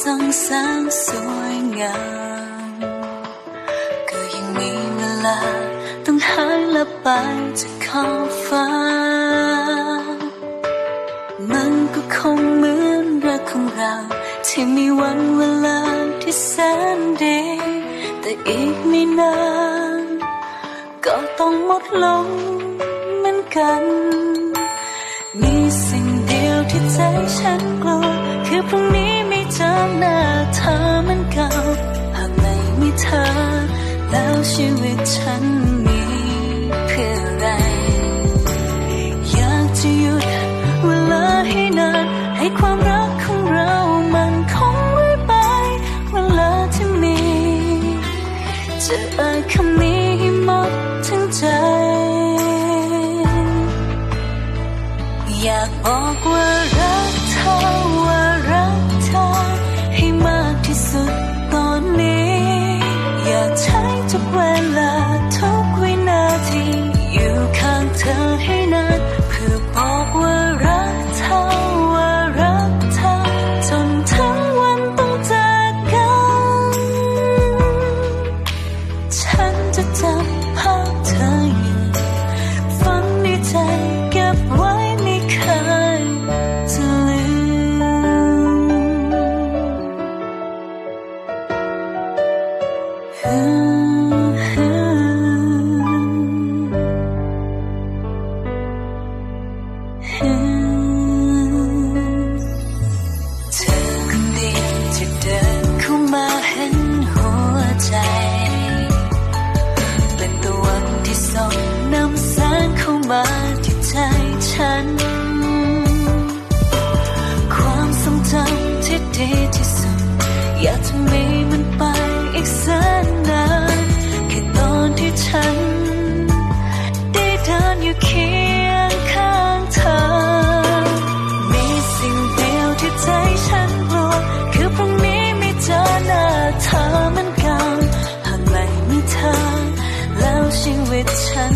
ส่องแสงสวยงามก็ยังมีเวลาต้องหายลับไปจากขอบฟ้ามันก็คงเหมือนรักของเราที่มีวันเวลาที่แสนดีแต่อีกไม่นานก็ต้องหมดลงเหมือนกันมีสิ่งเดียวที่ใจฉันกลัวคือพรุ่งนี้ไม่เจอหน้าเธอเหมือนเก่าหากไม่มีเธอแล้วชีวิตฉันมีเพื่ออะไรอยากจะหยุดเวลาให้นานให้ความรักของเรามันคงไว้ไปเวลาที่มีจะเอ่ยคำนี้ให้หมดทั้งใจอยากบอกว่ารักเธอว่ารักเธอให้มากที่สุดตอนนี้อยากใช้ทุกเวลาทุกวินาทีอยู่ข้างเธอให้นานเพื่อบอกว่ารักเธอว่ารักเธอจนทั้งวันต้องจากกันฉันจะจำภาพเธออยู่ฝังในใจเก็บไว้ไม่เคยจะลืเธอคนเดียวที่เดินเข้ามาเห็นหัวใจเป็นตะวันที่ส่องนำแสงเข้ามาที่ใจฉันความทรงจำที่ดีที่สุดอยากจะมีมันไปอีกแสนนานแค่ตอนที่ฉันได้เดินอยู่เคียงข้างเธอมีสิ่งเดียวที่ใจฉันกลัวคือพรุ่งนี้ไม่เจอหน้าเธอเหมือนเก่าหากไม่มีเธอแล้วชีวิตฉัน